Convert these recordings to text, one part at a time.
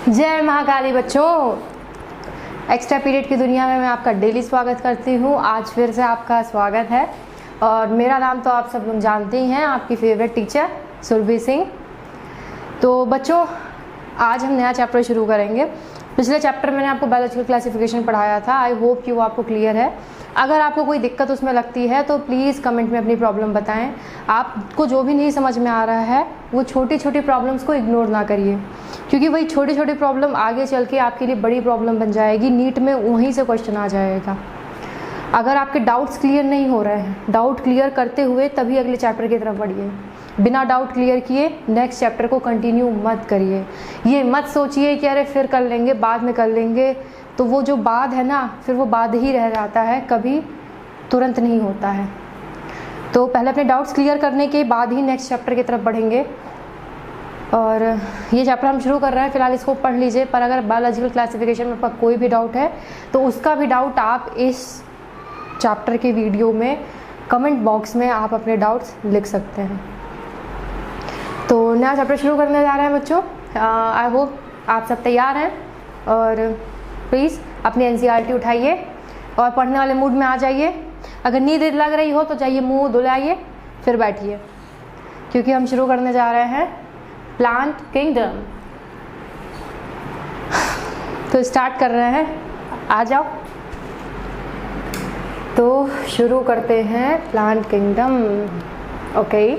जय महाकाली बच्चों, extra period की दुनिया में मैं आपका डेली स्वागत करती हूँ। आज फिर से आपका स्वागत है और मेरा नाम तो आप सब लोग जानते ही हैं, आपकी फेवरेट टीचर सुरभि सिंह। तो बच्चों, आज हम नया चैप्टर शुरू करेंगे। पिछले चैप्टर मैंने आपको बायोलॉजिकल क्लासिफिकेशन पढ़ाया था। आई होप कि वो आपको क्लियर है। अगर आपको कोई दिक्कत उसमें लगती है तो प्लीज़ कमेंट में अपनी प्रॉब्लम बताएं। आपको जो भी नहीं समझ में आ रहा है वो छोटी छोटी प्रॉब्लम्स को इग्नोर ना करिए, क्योंकि वही छोटी छोटी प्रॉब्लम आगे चल के आपके लिए बड़ी प्रॉब्लम बन जाएगी। नीट में वहीं से क्वेश्चन आ जाएगा। अगर आपके डाउट्स क्लियर नहीं हो रहे हैं, डाउट क्लियर करते हुए तभी अगले चैप्टर की तरफ बढ़िए। बिना डाउट क्लियर किए नेक्स्ट चैप्टर को कंटिन्यू मत करिए। ये मत सोचिए कि अरे फिर कर लेंगे, बाद में कर लेंगे, तो वो जो बाद है ना, फिर वो बाद ही रह जाता है, कभी तुरंत नहीं होता है। तो पहले अपने डाउट्स क्लियर करने के बाद ही नेक्स्ट चैप्टर की तरफ बढ़ेंगे। और ये चैप्टर हम शुरू कर रहे हैं, फिलहाल इसको पढ़ लीजिए। पर अगर बायोलॉजिकल क्लासिफिकेशन में आपका कोई भी डाउट है तो उसका भी डाउट आप इस चैप्टर के वीडियो में कमेंट बॉक्स में आप अपने डाउट्स लिख सकते हैं। तो नया चैप्टर शुरू करने जा रहे हैं बच्चों। आई होप आप सब तैयार हैं और प्लीज़ अपनी एनसीईआरटी उठाइए और पढ़ने वाले मूड में आ जाइए। अगर नींद लग रही हो तो जाइए मुंह धुलाइए, फिर बैठिए, क्योंकि हम शुरू करने जा रहे हैं प्लांट किंगडम। तो स्टार्ट कर रहे हैं, आ जाओ। तो शुरू करते हैं plant kingdom. Okay,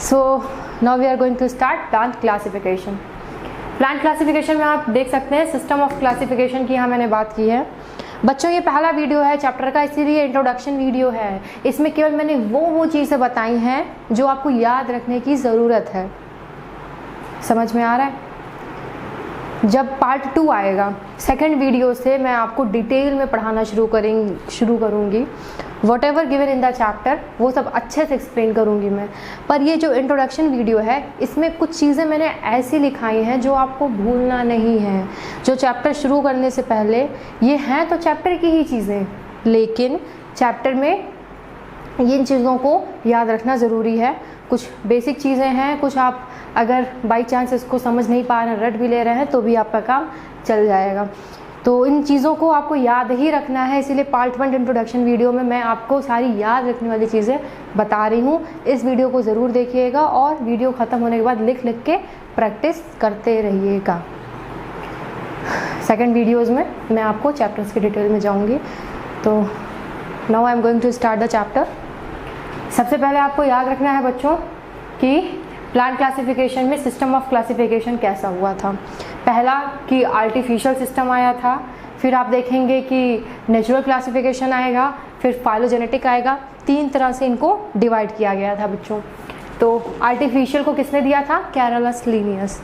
so now we are going to start plant classification. Plant classification में आप देख सकते हैं सिस्टम ऑफ क्लासिफिकेशन की यहाँ मैंने बात की है। बच्चों, ये पहला वीडियो है चैप्टर का, इसीलिए इंट्रोडक्शन वीडियो है। इसमें केवल मैंने वो चीज़ें बताई हैं जो आपको याद रखने की ज़रूरत है। समझ में आ रहा है? जब पार्ट 2 आएगा सेकंड वीडियो से मैं आपको डिटेल में पढ़ाना शुरू करूँगी। What ever given in the chapter वो सब अच्छे से एक्सप्लेन करूँगी मैं। पर ये जो इंट्रोडक्शन वीडियो है इसमें कुछ चीज़ें मैंने ऐसी लिखाई हैं जो आपको भूलना नहीं है। जो चैप्टर शुरू करने से पहले, ये हैं तो चैप्टर की ही चीज़ें, लेकिन चैप्टर में इन चीज़ों को याद रखना ज़रूरी है। कुछ बेसिक चीज़ें हैं, कुछ आप अगर बाई चांस इसको समझ नहीं पा रहे हैं, रट भी ले रहे हैं, तो भी आपका काम चल जाएगा। तो इन चीज़ों को आपको याद ही रखना है, इसीलिए पार्ट 1 इंट्रोडक्शन वीडियो में मैं आपको सारी याद रखने वाली चीज़ें बता रही हूँ। इस वीडियो को ज़रूर देखिएगा और वीडियो ख़त्म होने के बाद लिख के प्रैक्टिस करते रहिएगा। सेकंड वीडियोज़ में मैं आपको चैप्टर्स की डिटेल में जाऊँगी। तो now I am going to start the chapter. सबसे पहले आपको याद रखना है बच्चों कि प्लांट क्लासिफिकेशन में सिस्टम ऑफ क्लासिफिकेशन कैसा हुआ था। पहला कि आर्टिफिशियल सिस्टम आया था, फिर आप देखेंगे कि नेचुरल क्लासिफिकेशन आएगा, फिर फाइलोजेनेटिक आएगा। 3 तरह से इनको डिवाइड किया गया था बच्चों। तो आर्टिफिशियल को किसने दिया था? Carolus Linnaeus.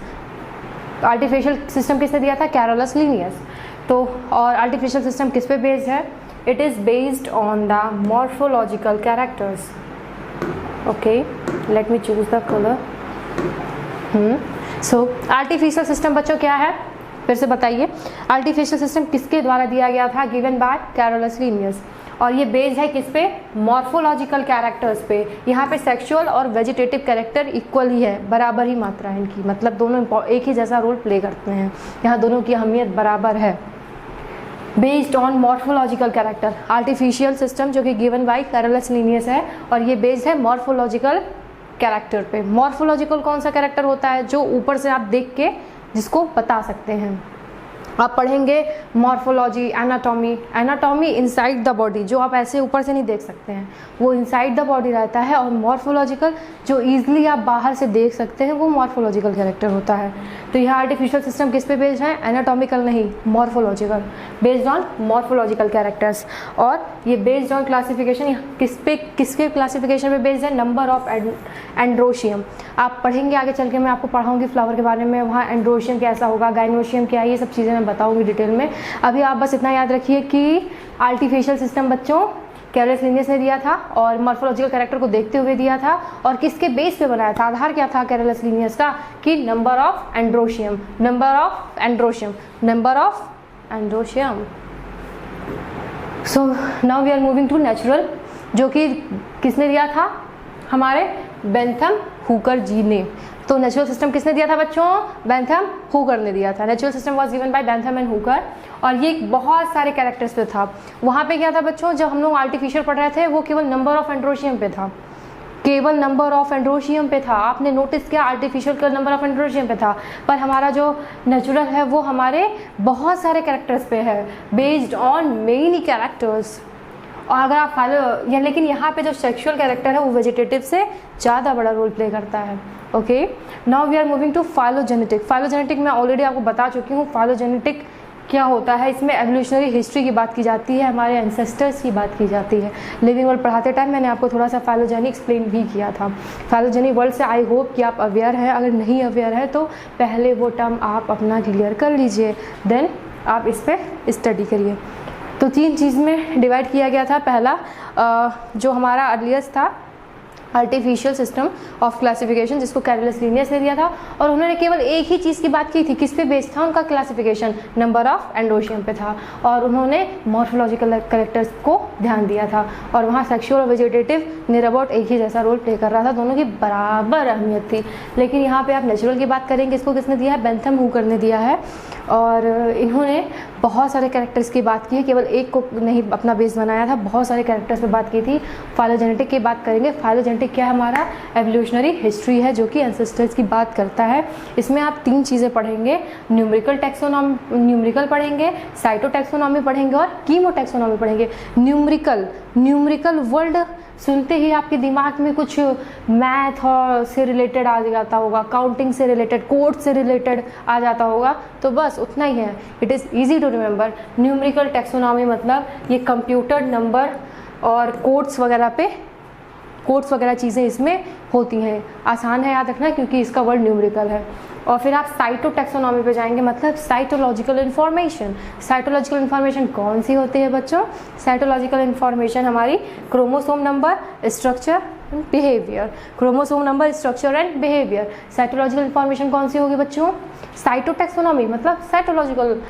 आर्टिफिशियल सिस्टम किसने दिया था? Carolus Linnaeus. तो और आर्टिफिशियल सिस्टम किस पे बेस्ड है? It is based on the morphological characters. Okay, let me choose the colour. So artificial system बच्चों क्या है, फिर से बताइए। आर्टिफिशियल सिस्टम किसके द्वारा दिया गया था? Given by Carolus Linnaeus. और ये बेस्ड है किस पे? मॉर्फोलॉजिकल कैरेक्टर्स पे। यहाँ पे सेक्सुअल और वेजिटेटिव कैरेक्टर इक्वल ही है, बराबर ही मात्रा है इनकी, मतलब दोनों एक ही जैसा रोल प्ले करते हैं। यहाँ दोनों की अहमियत बराबर है। Based on morphological character, artificial system जो कि गिवन बाय कैरोलस लीनियस है, और ये बेस्ड है मॉर्फोलॉजिकल कैरेक्टर पे। मॉर्फोलॉजिकल कौन सा कैरेक्टर होता है? जो ऊपर से आप देख के जिसको बता सकते हैं। आप पढ़ेंगे morphology, anatomy. Anatomy inside the body, जो आप ऐसे ऊपर से नहीं देख सकते हैं, वो इनसाइड द बॉडी रहता है। और मॉर्फोलॉजिकल जो ईजिली आप बाहर से देख सकते हैं, वो मॉर्फोलॉजिकल कैरेक्टर होता है। तो यह आर्टिफिशियल सिस्टम किस पे बेस्ड है? एनाटॉमिकल नहीं, morphological, based on morphological characters. और ये बेस्ड ऑन क्लासिफिकेशन किसके क्लासिफिकेशन पे बेस्ड है? Number of androecium. आप पढ़ेंगे आगे चल के, मैं आपको पढ़ाऊंगी फ्लावर के बारे में, वहाँ एंड्रोशियम कैसा होगा, गाइनोशियम क्या है, ये सब चीज़ें मैं बताऊंगी डिटेल में। अभी आप बस इतना याद रखिए कि आर्टिफिशियल सिस्टम बच्चों कैरोलस लीनियस ने दिया था और मॉर्फोलॉजिकल कैरेक्टर को देखते हुए दिया था। और किसके बेस पे बनाया था? आधार क्या था कैरोलस लीनियस का? कि number of androecium, number of androecium, number of androecium. So now we are moving to natural, जो कि किसने दिया था? हमारे बेंथम हुकर जी ने। तो नेचुरल सिस्टम किसने दिया था बच्चों? बेंथम हुकर ने दिया था। Natural system was given by Bentham and Hooker, और ये बहुत सारे कैरेक्टर्स पे था। वहाँ पे क्या था बच्चों, जब हम लोग आर्टिफिशियल पढ़ रहे थे वो केवल नंबर ऑफ एंड्रोशियम पे था, केवल नंबर ऑफ एंड्रोशियम पे था। आपने नोटिस किया आर्टिफिशियल का नंबर ऑफ एंड्रोशियम पे था, पर हमारा जो नेचुरल है वो हमारे बहुत सारे कैरेक्टर्स पे है, बेस्ड ऑन मेनी कैरेक्टर्स। और अगर आप फॉलो या, लेकिन यहाँ पे जो सेक्सुअल कैरेक्टर है वो वेजिटेटिव से ज़्यादा बड़ा रोल प्ले करता है। Okay, now we are moving to phylogenetic. Phylogenetic मैं ऑलरेडी आपको बता चुकी हूँ फाइलोजेनेटिक क्या होता है। इसमें एवोल्यूशनरी हिस्ट्री की बात की जाती है, हमारे एंसेस्टर्स की बात की जाती है। लिविंग वर्ल्ड पढ़ाते टाइम मैंने आपको थोड़ा सा फाइलोजेनी एक्सप्लेन भी किया था। फाइलोजेनी वर्ल्ड से आई होप कि आप अवेयर हैं, अगर नहीं अवेयर है तो पहले वो टर्म आप अपना क्लियर कर लीजिए, देन आप इस पर स्टडी करिए। तो 3 चीज़ में डिवाइड किया गया था। पहला जो हमारा अर्लीस्ट था आर्टिफिशियल सिस्टम ऑफ क्लासिफिकेशन, जिसको कैरोलस लीनियस ने दिया था, और उन्होंने केवल एक ही चीज़ की बात की थी, किस पे बेस्ड था उनका क्लासिफिकेशन, नंबर ऑफ एंड्रोशियम पे था, और उन्होंने मॉर्फोलॉजिकल कैरेक्टर्स को ध्यान दिया था। और वहाँ सेक्सुअल और वेजिटेटिव नियर अबाउट एक ही जैसा रोल प्ले कर रहा था, दोनों की बराबर अहमियत थी। लेकिन यहाँ पे आप नेचुरल की बात करेंगे, इसको किसने दिया है? बेंथम हुकर ने दिया है, और इन्होंने बहुत सारे कैरेक्टर्स की बात की है, केवल एक को नहीं अपना बेस बनाया था, बहुत सारे कैरेक्टर्स पे बात की थी। फाइलोजेनेटिक की बात करेंगे। फाइलोजेनेटिक क्या है? हमारा एवोल्यूशनरी हिस्ट्री है जो कि एंसेस्टर्स की बात करता है। इसमें आप 3 चीज़ें पढ़ेंगे, न्यूमेरिकल टैक्सोनॉमी, न्यूमेरिकल पढ़ेंगे, साइटोटैक्सोनॉमी पढ़ेंगे और कीमोटैक्सोनॉमी पढ़ेंगे। न्यूमेरिकल वर्ल्ड सुनते ही आपके दिमाग में कुछ मैथ और से रिलेटेड आ जाता होगा, काउंटिंग से रिलेटेड, कोड से रिलेटेड आ जाता होगा, तो बस उतना ही है। It is easy to remember. Numerical taxonomy मतलब ये कंप्यूटर नंबर और कोड्स वगैरह चीज़ें इसमें होती हैं, आसान है याद रखना क्योंकि इसका वर्ड न्यूमेरिकल है। और फिर आप साइटोटैक्सोनॉमी पे जाएंगे, मतलब साइटोलॉजिकल इन्फॉर्मेशन। साइटोलॉजिकल इन्फॉर्मेशन कौन सी होती है बच्चों? साइटोलॉजिकल इन्फॉर्मेशन हमारी chromosome number, structure, behaviour. Chromosome number, structure and behaviour. Cytological information कौन सी होगी बच्चों? साइटोटैक्सोनॉमी मतलब साइटोलॉजिकल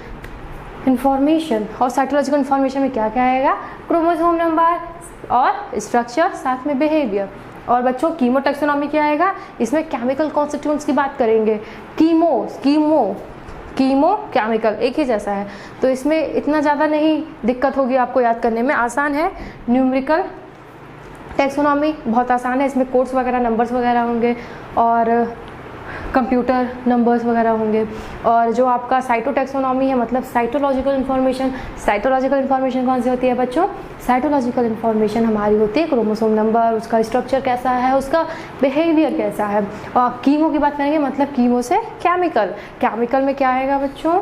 इन्फॉर्मेशन। और साइटोलॉजिकल इन्फॉर्मेशन में क्या क्या आएगा? क्रोमोसोम नंबर और स्ट्रक्चर, साथ में बिहेवियर। और बच्चों कीमोटैक्सोनॉमी क्या आएगा? इसमें केमिकल कॉन्स्टिट्यूएंट्स की बात करेंगे। कीमो केमिकल एक ही जैसा है, तो इसमें इतना ज़्यादा नहीं दिक्कत होगी आपको याद करने में, आसान है। न्यूमेरिकल टैक्सोनॉमी बहुत आसान है, इसमें कोड्स वगैरह, नंबर्स वगैरह होंगे और कंप्यूटर नंबर्स वगैरह होंगे। और जो आपका साइटोटैक्सोनॉमी है मतलब साइटोलॉजिकल इन्फॉर्मेशन, साइटोलॉजिकल इन्फॉर्मेशन कौन सी होती है बच्चों? साइटोलॉजिकल इन्फॉर्मेशन हमारी होती है क्रोमोसोम नंबर, उसका स्ट्रक्चर कैसा है, उसका बिहेवियर कैसा है। और कीमो की बात करेंगे मतलब कीमो से केमिकल में क्या आएगा बच्चों?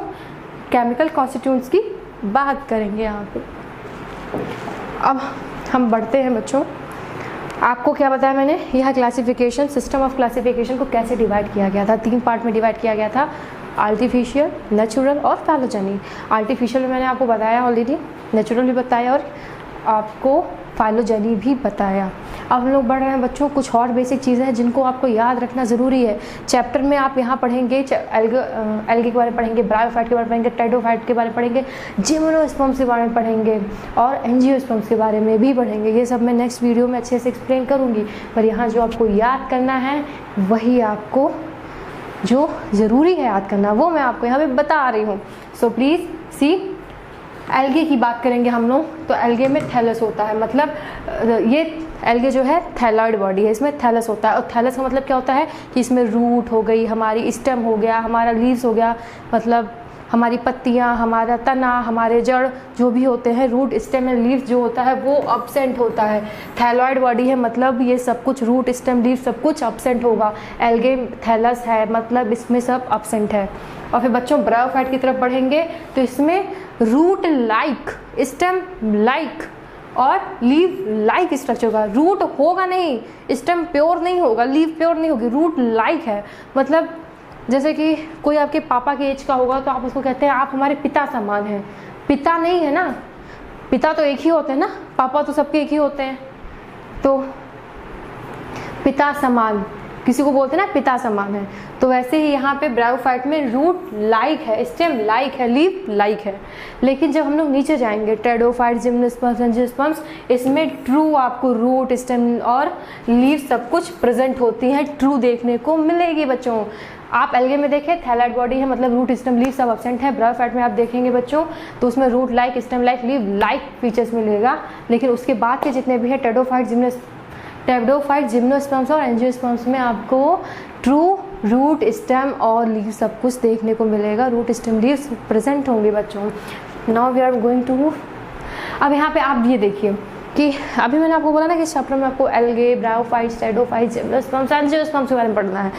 केमिकल कॉन्स्टिट्यूएंट्स की बात करेंगे यहाँ पे। अब हम बढ़ते हैं बच्चों, आपको क्या बताया मैंने, यह क्लासिफिकेशन, सिस्टम ऑफ क्लासिफिकेशन को कैसे डिवाइड किया गया था? 3 पार्ट में डिवाइड किया गया था, आर्टिफिशियल, नेचुरल और फाइलोजेनी। आर्टिफिशियल में मैंने आपको बताया ऑलरेडी, नेचुरल भी बताया और आपको फाइलोजेनी भी बताया। अब हम लोग बढ़ रहे हैं बच्चों, कुछ और बेसिक चीज़ें हैं जिनको आपको याद रखना ज़रूरी है। चैप्टर में आप यहाँ पढ़ेंगे एल्गे के बारे में पढ़ेंगे, ब्रायोफाइट के बारे में पढ़ेंगे, टेडोफाइट के बारे में पढ़ेंगे, जिम्नोस्पर्म्स के बारे में पढ़ेंगे और एंजियोस्पर्म्स के बारे में भी पढ़ेंगे। ये सब मैं नेक्स्ट वीडियो में अच्छे से एक्सप्लेन करूँगी, पर यहाँ जो आपको याद करना है वही आपको जो ज़रूरी है याद करना वो मैं आपको यहाँ पे बता रही हूँ। सो प्लीज़ सी, एल्गे की बात करेंगे हम लोग, तो एल्गे में थैलस होता है, मतलब ये एल्गे जो है थैलॉइड बॉडी है, इसमें थैलस होता है। और थैलस का मतलब क्या होता है कि इसमें रूट हो गई, हमारी स्टेम हो गया, हमारा लीव्स हो गया, मतलब हमारी पत्तियाँ, हमारा तना, हमारे जड़ जो भी होते हैं, रूट, स्टेम एंड लीव्स जो होता है वो अब्सेंट होता है। थैलॉइड बॉडी है मतलब ये सब कुछ, रूट, स्टेम, लीव सब कुछ अब्सेंट होगा। एल्गे थैलस है मतलब इसमें सब अब्सेंट है। और फिर बच्चों ब्रायोफाइट की तरफ बढ़ेंगे तो इसमें रूट लाइक, स्टेम लाइक और लीव लाइक स्ट्रक्चर होगा। रूट होगा नहीं, स्टेम प्योर नहीं होगा, लीव प्योर नहीं होगी, रूट लाइक है। मतलब जैसे कि कोई आपके पापा के एज का होगा तो आप उसको कहते हैं आप हमारे पिता समान हैं। पिता नहीं है ना, पिता तो एक ही होते हैं ना, पापा तो सबके एक ही होते हैं, तो पिता समान किसी को बोलते हैं ना पिता समान है, तो वैसे ही यहाँ पे ब्रायोफाइट में रूट लाइक है, स्टेम लाइक है, लीफ लाइक है। लेकिन जब हम लोग नीचे जाएंगे टेरिडोफाइट, जिम्नोस्पर्म्स, एंजियोस्पर्म्स, इसमें ट्रू आपको रूट, स्टेम और लीफ सब कुछ प्रेजेंट होती हैं, ट्रू देखने को मिलेगी बच्चों। आप एल्गे में देखें थैलाइड बॉडी है, मतलब रूट, स्टेम, लीफ सब एब्सेंट है। ब्रायोफाइट में आप देखेंगे बच्चों तो उसमें root like, stem like, leaf like features मिलेगा। लेकिन उसके बाद के जितने भी है टेरिडोफाइट, जिम्नोस्पर्म्स और एंजियोस्पर्म्स में आपको ट्रू रूट, स्टेम और लीफ सब कुछ देखने को मिलेगा। रूट, स्टेम, लीव्स प्रेजेंट होंगे बच्चों। Now we are going to, अब यहाँ पे आप ये देखिए कि अभी मैंने आपको बोला ना कि इस चैप्टर में आपको algae, bryophyte, pteridophyte, gymnosperms, angiosperms के बारे में पढ़ना है।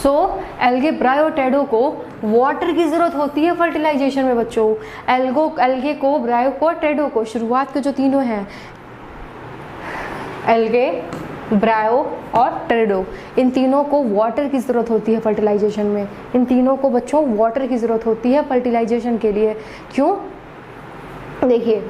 सो एल्गे, ब्रायो, टेडो को वाटर की ज़रूरत होती है फर्टिलाइजेशन में बच्चों। एल्गे को, ब्रायो को, टेडो को, शुरुआत के जो तीनों हैं एल्गे, ब्रायो और टेरिडो, इन तीनों को वाटर की ज़रूरत होती है फर्टिलाइजेशन में। इन तीनों को बच्चों वाटर की ज़रूरत होती है फर्टिलाइजेशन के लिए। क्यों? देखिए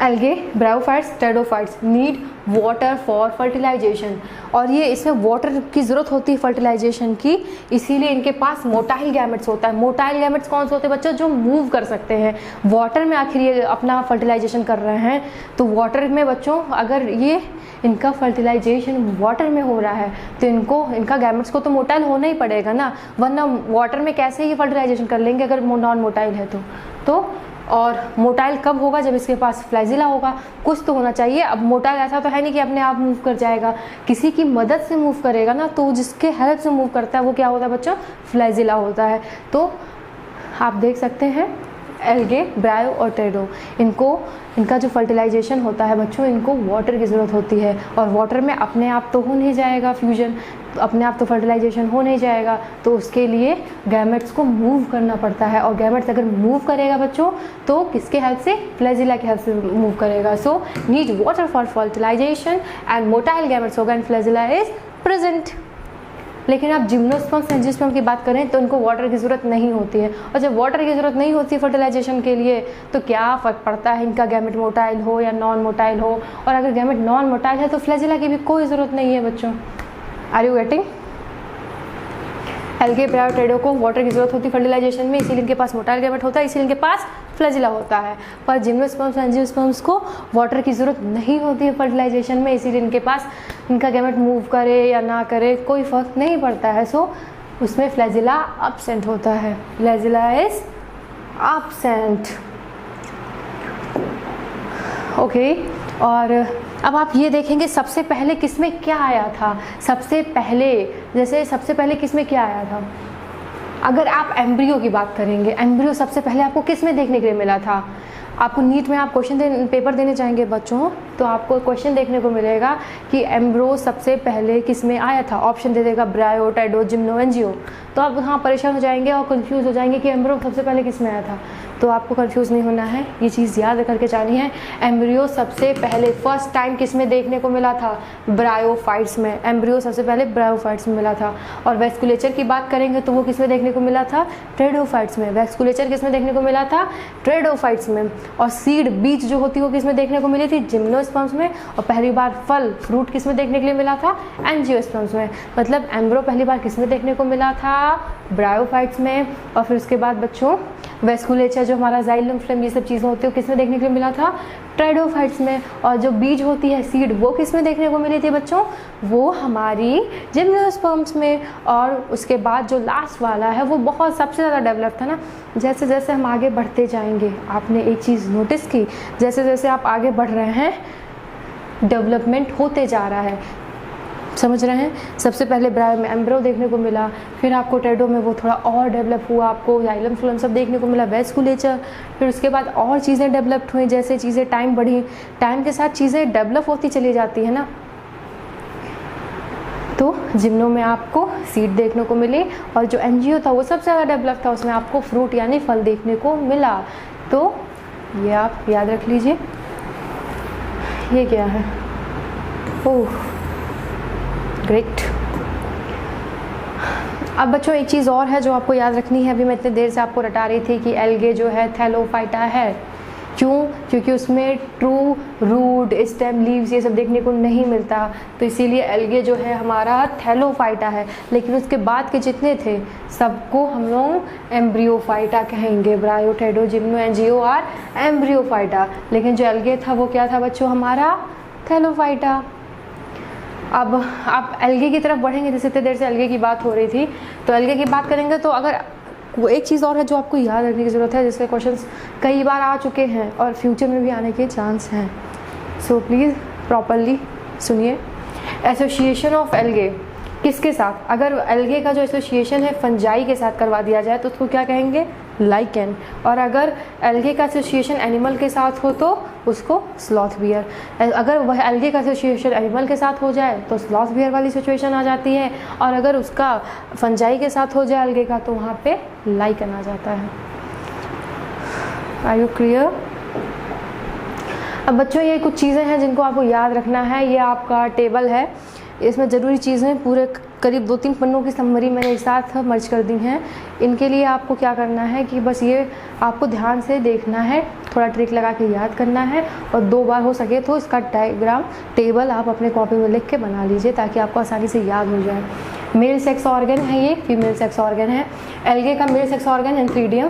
algae, bryophytes, pteridophytes need water for fertilisation, और ये इसमें वाटर की ज़रूरत होती है फर्टिलाइजेशन की, इसीलिए इनके पास मोटाइल गैमेट्स होता है। मोटाइल गैमेट्स कौन से होते हैं बच्चों? जो मूव कर सकते हैं वाटर में। आखिर ये अपना फर्टिलाइजेशन कर रहे हैं तो वाटर में बच्चों, अगर ये इनका फर्टिलाइजेशन वाटर में हो रहा है तो इनका गैमेट्स को तो मोटाइल होना ही पड़ेगा ना, वरना वाटर में कैसे ये फर्टिलाइजेशन कर लेंगे अगर नॉन मोटाइल है तो और मोटाइल कब होगा? जब इसके पास फ्लैजिला होगा। कुछ तो होना चाहिए। अब मोटाइल ऐसा तो है नहीं कि अपने आप मूव कर जाएगा, किसी की मदद से मूव करेगा ना, तो जिसके हेल्प से मूव करता है वो क्या होता है बच्चों? फ्लैजिला होता है। तो आप देख सकते हैं एल्गे, ब्रायो और टेरिडो, इनका जो फर्टिलाइजेशन होता है बच्चों, इनको वाटर की ज़रूरत होती है, और वाटर में अपने आप तो हो नहीं जाएगा फ्यूजन, तो अपने आप तो फर्टिलाइजेशन हो नहीं जाएगा, तो उसके लिए गैमेट्स को मूव करना पड़ता है। और गैमेट्स अगर मूव करेगा बच्चों तो किसके हेल्प से? फ्लैजिला की हेल्प से मूव करेगा। So need water for fertilisation and motile gametes होगा एंड फ्लैजिला इज प्रेजेंट। लेकिन आप जिम्नोस्पर्म्स, एंजियोस्पर्म्स की बात करें तो उनको वाटर की ज़रूरत नहीं होती है, और जब वाटर की ज़रूरत नहीं होती है फर्टिलाइजेशन के लिए तो क्या फ़र्क पड़ता है इनका गैमेट मोटाइल हो या नॉन मोटाइल हो। और अगर गैमेट नॉन मोटाइल है तो फ्लैजिला की भी कोई ज़रूरत नहीं है बच्चों। Are you getting? Algae, bryo, pterido को वाटर की ज़रूरत होती है फर्टिलाइजेशन में, इसीलिए इनके पास मोटाइल गैमेट होता है, इसीलिए इनके पास फ्लैजिला होता है। पर जिम्नोस्पर्म्स, एंजियोस्पर्म्स को वाटर की ज़रूरत नहीं होती है फर्टिलाइजेशन में, इसीलिए इनके पास इनका गैमेट मूव करे या ना करे कोई फ़र्क नहीं पड़ता है। सो उसमें फ्लैजिला एब्सेंट होता है। Flagella is absent. ओके, और अब आप ये देखेंगे सबसे पहले किसमें क्या आया था। सबसे पहले किसमें क्या आया था? अगर आप एम्ब्रियो की बात करेंगे, एम्ब्रियो सबसे पहले आपको किसमें देखने के लिए मिला था? आपको नीट में आप पेपर देने चाहेंगे बच्चों तो आपको क्वेश्चन देखने को मिलेगा कि एम्ब्रो सबसे पहले किस में आया था। ऑप्शन दे देगा ब्रायो, टेरिडो, जिम्नो, एंजियो। तो आप हाँ परेशान हो जाएंगे और कंफ्यूज हो जाएंगे कि एम्ब्रो सबसे पहले किस में आया था। तो आपको कंफ्यूज नहीं होना है, ये चीज़ याद करके जानी है। एम्ब्रियो सबसे पहले फर्स्ट टाइम किस में देखने को मिला था? ब्रायोफाइट्स में। एम्ब्रियो सबसे पहले ब्रायोफाइट्स में मिला था। और वैस्कुलेचर की बात करेंगे तो वो किस में देखने को मिला था? टेरिडोफाइट्स में। वैस्कुलेचर किस में देखने को मिला था? टेरिडोफाइट्स में। और सीड, बीज जो होती है वो किस में देखने को मिली थी? जिम्नोस्पर्म्स में। और पहली बार फल, फ्रूट किस में देखने के लिए मिला था? एंजियोस्पर्म्स में। मतलब एम्ब्रो पहली बार किस में देखने को मिला था? ब्रायोफाइट्स में। और फिर उसके बाद बच्चों वैस्कुलेचर जो हमारा जाइलम, फ्लेम, ये सब चीज़ें होती है वो किस में देखने के लिए मिला था? टेरिडोफाइट्स में। और जो बीज होती है, सीड, वो किस में देखने को मिली थी बच्चों? वो हमारी जिम्नोस्पर्म्स में। और उसके बाद जो लास्ट वाला है वो बहुत सबसे ज़्यादा डेवलप था ना। जैसे जैसे हम आगे बढ़ते जाएंगे, आपने एक चीज़ नोटिस की, जैसे जैसे आप आगे बढ़ रहे हैं डेवलपमेंट होते जा रहा है। समझ रहे हैं? सबसे पहले ब्रायो में एम्ब्रो देखने को मिला, फिर आपको टेरिडो में वो थोड़ा और डेवलप हुआ, आपको जाइलम, फ्लोएम सब देखने को मिला, वैस्कुलेचर। फिर उसके बाद और चीज़ें डेवलप्ड हुई, जैसे चीज़ें टाइम बढ़ी, टाइम के साथ चीज़ें डेवलप होती चली जाती है ना। तो जिम्नो में आपको सीड देखने को मिली, और जो एंजियो था वो सबसे ज़्यादा डेवलप था, उसमें आपको फ्रूट यानी फल देखने को मिला। तो ये आप याद रख लीजिए। ये क्या है? Oh great. अब बच्चों एक चीज़ और है जो आपको याद रखनी है। अभी मैं इतनी देर से आपको रटा रही थी कि एल्गे जो है थैलोफाइटा है, क्यों? क्योंकि उसमें ट्रू रूट, स्टेम, लीव्स ये सब देखने को नहीं मिलता, तो इसीलिए एल्गे जो है हमारा थैलोफाइटा है। लेकिन उसके बाद के जितने थे सबको हम लोग एम्ब्रियोफाइटा कहेंगे। ब्रायोटेडो, gymno and Jio are Embryophyta. लेकिन जो एल्गे था वो क्या था बच्चों? हमारा थैलोफाइटा। अब आप एल्गे की तरफ बढ़ेंगे, जैसे इतने देर से एल्गे की बात हो रही थी, तो एल्गे की बात करेंगे तो अगर वो एक चीज़ और है जो आपको याद रखने की ज़रूरत है, जिसके क्वेश्चंस कई बार आ चुके हैं और फ्यूचर में भी आने के चांस हैं। सो प्लीज़ प्रॉपरली सुनिए। एसोसिएशन ऑफ एल्गे किसके साथ? अगर एल्गे का जो एसोसिएशन है फंजाई के साथ करवा दिया जाए तो उसको क्या कहेंगे? लाइकेन। और अगर एल्गे का एसोसिएशन एनिमल के साथ हो तो उसको स्लॉथ बियर। अगर वह एल्गे का एसोसिएशन एनिमल के साथ हो जाए तो स्लॉथ बियर वाली सिचुएशन आ जाती है, और अगर उसका फंजाई के साथ हो जाए एल्गे का तो वहाँ पे लाइकेन आ जाता है। Are you clear? अब बच्चों ये कुछ चीज़ें हैं जिनको आपको याद रखना है। ये आपका टेबल है, इसमें ज़रूरी चीज़ें पूरे करीब 2-3 पन्नों की समरी मैंने एक साथ मर्ज कर दी हैं। इनके लिए आपको क्या करना है कि बस ये आपको ध्यान से देखना है, थोड़ा ट्रिक लगा के याद करना है, और 2 बार हो सके तो इसका डायग्राम टेबल आप अपने कॉपी में लिख के बना लीजिए ताकि आपको आसानी से याद हो जाए। मेल सेक्स ऑर्गन है, ये फीमेल सेक्स ऑर्गन है। एल्गे का male sex organ antheridium,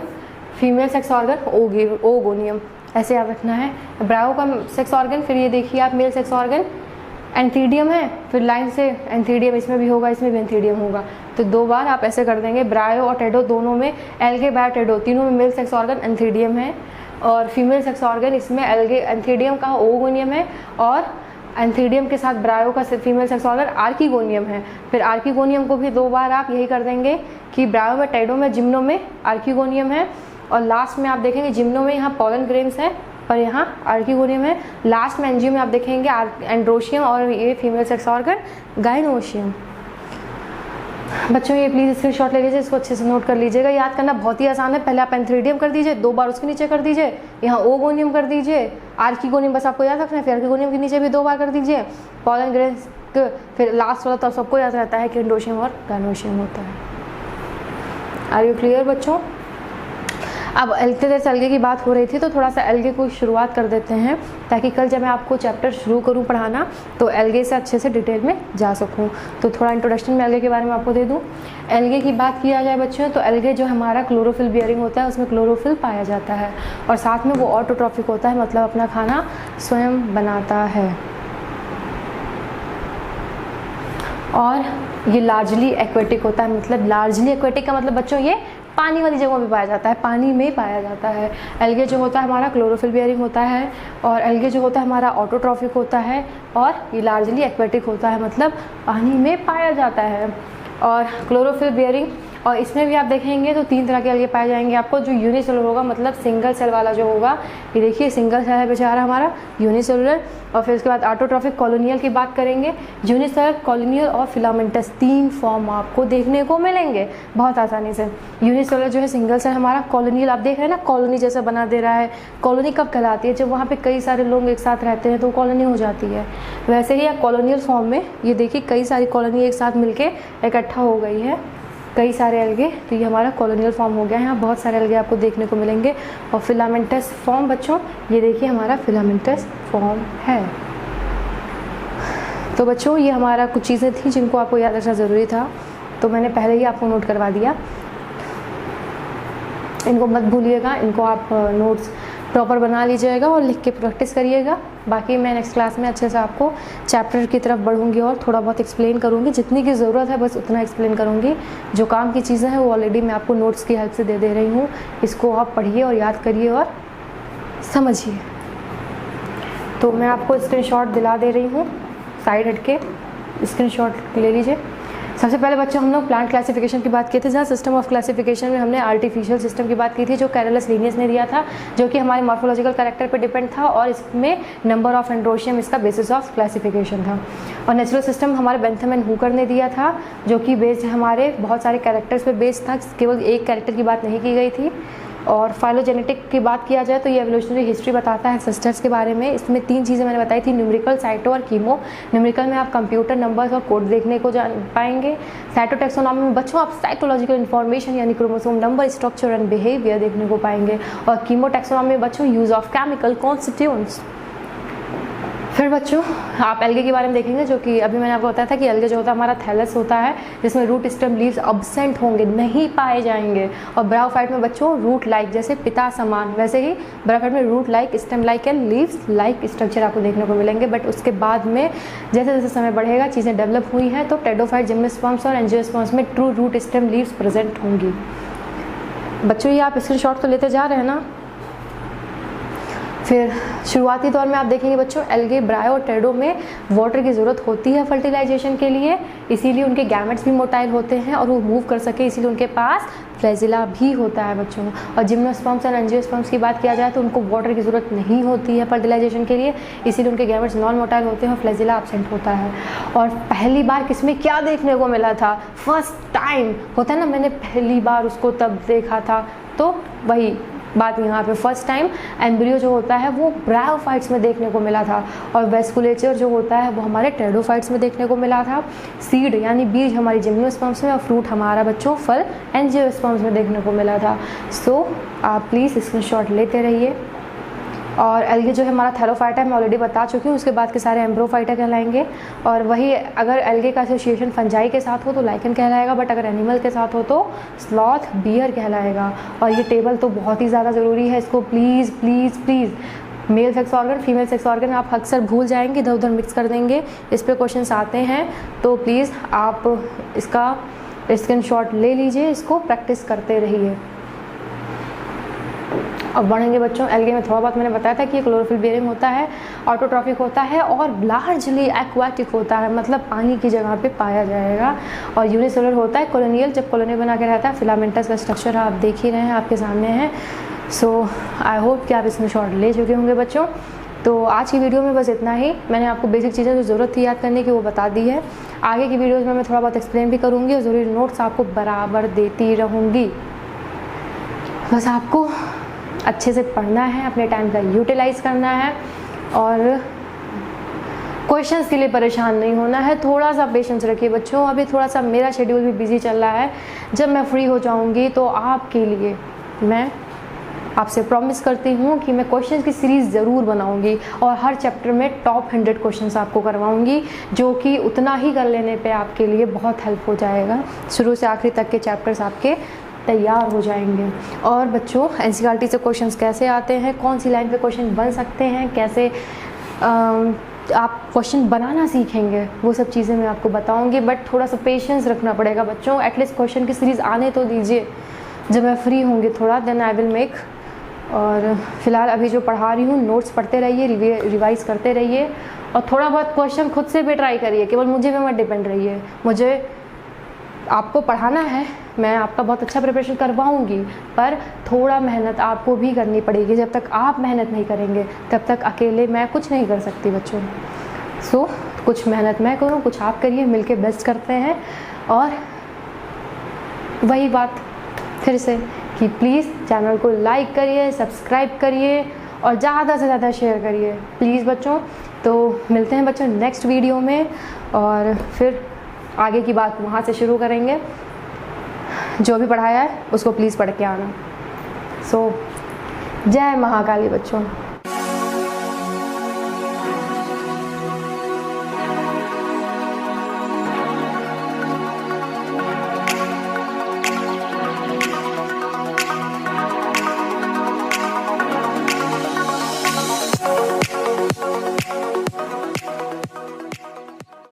female sex organ oogonium, ऐसे याद रखना है। ब्रायो का सेक्स ऑर्गन, फिर ये देखिए आप मेल सेक्स ऑर्गन एंथीडियम है, फिर लाइन से एंथीडियम इसमें भी होगा, इसमें भी एंथीडियम होगा, तो 2 बार आप ऐसे कर देंगे। ब्रायो और टेडो दोनों में, एल्गे बायोटेडो तीनों में मेल सेक्स ऑर्गन एंथीडियम है, और फीमेल सेक्स ऑर्गन इसमें एल्गे एंथीडियम का ओगोनियम है, और एंथीडियम के साथ ब्रायो का फीमेल सेक्स ऑर्गन आर्किगोनियम है। फिर आर्किगोनियम को भी 2 बार आप यही कर देंगे कि ब्रायो में, टेडो में, जिम्नो में आर्किगोनियम है, और लास्ट में आप देखेंगे जिम्नो में यहाँ पोलन ग्रेन्स है और यहाँ आर्किगोनियम है। लास्ट में एंजियो में आप देखेंगे एंड्रोशियम, और ये फीमेल सेक्स ऑर्गन गाइनोशियम। बच्चों ये प्लीज़ स्क्रीनशॉट ले लीजिए, इसको अच्छे से नोट कर लीजिएगा। याद करना बहुत ही आसान है। पहले आप एंथीडियम कर दीजिए, 2 बार उसके नीचे कर दीजिए, यहाँ ओगोनियम कर दीजिए, आर्किगोनियम बस आपको याद रखना है, फिर आर्किगोनियम के नीचे भी 2 बार कर दीजिए, पोलन ग्रेन्स, फिर लास्ट वाला तो सबको याद रहता है कि एंड्रोशियम और गाइनोशियम होता है। आर यू क्लियर बच्चों? अब इतने देर से एल्गे की बात हो रही थी तो थोड़ा सा एल्गे को शुरुआत कर देते हैं, ताकि कल जब मैं आपको चैप्टर शुरू करूं पढ़ाना तो एल्गे से अच्छे से डिटेल में जा सकूं। तो थोड़ा इंट्रोडक्शन में एल्गे के बारे में आपको दे दूं। एल्गे की बात किया जाए बच्चों तो एल्गे जो हमारा क्लोरोफिल बियरिंग होता है उसमें क्लोरोफिल पाया जाता है, और साथ में वो ऑटोट्रॉफिक होता है, मतलब अपना खाना स्वयं बनाता है, और ये लार्जली एक्वेटिक होता है। मतलब लार्जली एक्वेटिक का मतलब बच्चों ये पानी वाली जगहों पे पाया जाता है, पानी में पाया जाता है। एल्गे जो होता है हमारा क्लोरोफिल बियरिंग होता है, और एल्गे जो होता है हमारा ऑटोट्रॉफिक होता है, और ये लार्जली एक्वेटिक होता है, मतलब पानी में पाया जाता है। और क्लोरोफिल बियरिंग, और इसमें भी आप देखेंगे तो 3 तरह के एल्गे पाए जाएंगे आपको। जो यूनिसेलुलर होगा, मतलब सिंगल सेल वाला जो होगा, ये देखिए सिंगल सेल है बेचारा हमारा यूनिसेलुलर। और फिर उसके बाद ऑटोट्रॉफिक कॉलोनियल की बात करेंगे। यूनिसेलुलर, कॉलोनियल और फिलामेंटस 3 फॉर्म आपको देखने को मिलेंगे बहुत आसानी से। यूनिसेलुलर जो है सिंगल सेल हमारा, कॉलोनियल आप देख रहे हैं ना कॉलोनी जैसा बना दे रहा है। कॉलोनी कब कहलाती है? जब वहाँ पे कई सारे लोग एक साथ रहते हैं तो कॉलोनी हो जाती है। वैसे ही कॉलोनियल फॉर्म में ये देखिए कई सारी कॉलोनी एक साथ मिलके इकट्ठा हो गई है, कई सारे एल्गे, तो ये हमारा कॉलोनियल फॉर्म हो गया है। यहाँ बहुत सारे एल्गे आपको देखने को मिलेंगे। और फिलामेंटस फॉर्म बच्चों, ये देखिए हमारा फिलामेंटस फॉर्म है। तो बच्चों ये हमारा कुछ चीज़ें थी जिनको आपको याद रखना ज़रूरी था, तो मैंने पहले ही आपको नोट करवा दिया। इनको मत भूलिएगा, इनको आप नोट्स प्रॉपर बना लीजिएगा और लिख के प्रैक्टिस करिएगा। बाकी मैं नेक्स्ट क्लास में अच्छे से आपको चैप्टर की तरफ बढ़ूंगी और थोड़ा बहुत एक्सप्लेन करूंगी, जितनी की ज़रूरत है बस उतना एक्सप्लेन करूंगी। जो काम की चीज़ें हैं वो ऑलरेडी मैं आपको नोट्स की हेल्प से दे रही हूँ। इसको आप पढ़िए और याद करिए और समझिए। तो मैं आपको स्क्रीनशॉट दिला दे रही हूँ, साइड हट के स्क्रीनशॉट ले लीजिए। सबसे पहले बच्चों हम लोग प्लांट क्लासिफिकेशन की बात किए थे, जहाँ सिस्टम ऑफ क्लासिफिकेशन में हमने आर्टिफिशियल सिस्टम की बात की थी जो कैरोलस लीनियस ने दिया था, जो कि हमारे मॉर्फोलॉजिकल कैरेक्टर पे डिपेंड था, और इसमें नंबर ऑफ एंड्रोशियम इसका बेसिस ऑफ क्लासिफिकेशन था। और नेचुरल सिस्टम हमारे बेंथम एंड हुकर ने दिया था, जो कि बेस्ड हमारे बहुत सारे कैरेक्टर्स पे बेस्ड था, केवल एक कैरेक्टर की बात नहीं की गई थी। और फाइलोजेनेटिक की बात किया जाए तो ये एवोल्यूशनरी हिस्ट्री बताता है सिस्टर्स के बारे में। इसमें 3 चीज़ें मैंने बताई थी, न्यूमेरिकल, साइटो और कीमो। न्यूमेरिकल में आप कंप्यूटर नंबर्स और कोड देखने को जान पाएंगे। साइटो टैक्सोनॉमी में बच्चों आप साइकोलॉजिकल इन्फॉर्मेशन यानी chromosome number, structure and behaviour देखने को पाएंगे। और कीमो टैक्सोनॉमी में बच्चों यूज़ ऑफ केमिकल कॉन्स्टिट्यूएंट्स। फिर बच्चों आप एल्गे के बारे में देखेंगे, जो कि अभी मैंने आपको बताया था कि एल्गे जो होता है हमारा थैलस होता है, जिसमें रूट स्टेम लीव्स अब्सेंट होंगे, नहीं पाए जाएंगे। और ब्रायोफाइट में बच्चों रूट लाइक, जैसे पिता समान, वैसे ही ब्रायोफाइट में root like, stem like and leaves like structure आपको देखने को मिलेंगे। बट उसके बाद में जैसे जैसे समय बढ़ेगा, चीज़ें डेवलप हुई हैं, तो टेडोफाइट, जिम्नोस्पर्म्स और एंजियोस्पर्म्स में true root stem leaves present होंगी। बच्चों ये आप स्क्रीनशॉट तो लेते जा रहे हैं ना। फिर शुरुआती दौर में आप देखेंगे बच्चों एल्गे, ब्रायो और टेडो में वाटर की ज़रूरत होती है फर्टिलाइजेशन के लिए, इसीलिए उनके गैमेट्स भी मोटाइल होते हैं और वो मूव कर सके, इसीलिए उनके पास फ्लैजिला भी होता है बच्चों। और जिम्नोस्पर्म्स और एंजियोस्पर्म्स की बात किया जाए तो उनको वाटर की ज़रूरत नहीं होती है फर्टिलाइजेशन के लिए, इसीलिए उनके गैमेट्स नॉन मोटाइल होते हैं और फ्लैजिला एब्सेंट होता है। और पहली बार किसमें क्या देखने को मिला था, फर्स्ट टाइम होता है ना, मैंने पहली बार उसको तब देखा था, तो वही बात यहाँ पे फर्स्ट टाइम एम्ब्रियो जो होता है वो ब्रायोफाइट्स में देखने को मिला था। और वेस्कुलेचर जो होता है वो हमारे टेडोफाइट्स में देखने को मिला था। सीड यानी बीज हमारी जिम्नोस्पर्म्स में, और फ्रूट हमारा बच्चों फल एंजियोस्पर्म्स में देखने को मिला था। सो आप प्लीज़ स्क्रीनशॉट लेते रहिए। और एल्गे जो है हमारा थैलोफाइटा, मैं ऑलरेडी बता चुकी हूँ, उसके बाद के सारे एम्ब्रोफाइटा कहलाएंगे। और वही अगर एल्गे का एसोसिएशन फंजाई के साथ हो तो लाइकन कहलाएगा, बट अगर एनिमल के साथ हो तो स्लॉथ, बियर कहलाएगा। और ये टेबल तो बहुत ही ज़्यादा ज़रूरी है, इसको please please please mail sex organ, female sex organ आप अक्सर भूल जाएंगे, इधर उधर मिक्स कर देंगे, इस पर क्वेश्चंस आते हैं, तो प्लीज़ आप इसका स्क्रीनशॉट ले लीजिए, इसको प्रैक्टिस करते रहिए। अब बढ़ेंगे बच्चों, एल्गे में थोड़ा बहुत मैंने बताया था कि क्लोरोफिल बेरिंग होता है, ऑटोट्रॉफिक होता है और लार्जली एक्वाटिक होता है, मतलब पानी की जगह पे पाया जाएगा। और यूनिसेलुलर होता है, कॉलोनियल जब कॉलोनी बना के रहता है। फिलामेंटस का स्ट्रक्चर आप देख ही रहे हैं, आपके सामने है। सो आई होप कि आप इसमें शॉर्ट ले चुके होंगे बच्चों। तो आज की वीडियो में बस इतना ही, मैंने आपको बेसिक चीज़ें जो ज़रूरत थी याद करने की वो बता दी है। आगे की वीडियोज़ में मैं थोड़ा बहुत एक्सप्लेन भी करूँगी और ज़रूरी नोट्स आपको बराबर देती रहूँगी। बस आपको अच्छे से पढ़ना है, अपने टाइम का यूटिलाइज़ करना है और क्वेश्चंस के लिए परेशान नहीं होना है। थोड़ा सा पेशेंस रखिए बच्चों, अभी थोड़ा सा मेरा शेड्यूल भी बिजी चल रहा है। जब मैं फ्री हो जाऊंगी तो आपके लिए मैं आपसे प्रॉमिस करती हूँ कि मैं क्वेश्चंस की सीरीज़ ज़रूर बनाऊंगी और हर चैप्टर में टॉप 100 क्वेश्चंस आपको करवाऊंगी, जो कि उतना ही कर लेने पे आपके लिए बहुत हेल्प हो जाएगा। शुरू से आखिरी तक के चैप्टर्स आपके तैयार हो जाएंगे। और बच्चों एनसीईआरटी से क्वेश्चंस कैसे आते हैं, कौन सी लाइन पे क्वेश्चन बन सकते हैं, कैसे आप क्वेश्चन बनाना सीखेंगे, वो सब चीज़ें मैं आपको बताऊंगी। बट थोड़ा सा पेशेंस रखना पड़ेगा बच्चों, एटलीस्ट क्वेश्चन की सीरीज़ आने तो दीजिए। जब मैं फ्री होंगी थोड़ा देन आई विल मेक। और फिलहाल अभी जो पढ़ा रही हूँ नोट्स पढ़ते रहिए, रिवाइज़ करते रहिए और थोड़ा बहुत क्वेश्चन खुद से भी ट्राई करिए, केवल मुझे पे मत डिपेंड रहिए। मुझे आपको पढ़ाना है, मैं आपका बहुत अच्छा प्रिपरेशन करवाऊंगी, पर थोड़ा मेहनत आपको भी करनी पड़ेगी। जब तक आप मेहनत नहीं करेंगे तब तक अकेले मैं कुछ नहीं कर सकती बच्चों। सो कुछ मेहनत मैं करूं, कुछ आप करिए, मिलके बेस्ट करते हैं। और वही बात फिर से कि प्लीज़ चैनल को लाइक करिए, सब्सक्राइब करिए और ज़्यादा से ज़्यादा शेयर करिए प्लीज़ बच्चों। तो मिलते हैं बच्चों नेक्स्ट वीडियो में और फिर आगे की बात वहाँ से शुरू करेंगे। जो भी पढ़ाया है उसको प्लीज़ पढ़ के आना। सो जय महाकाली बच्चों।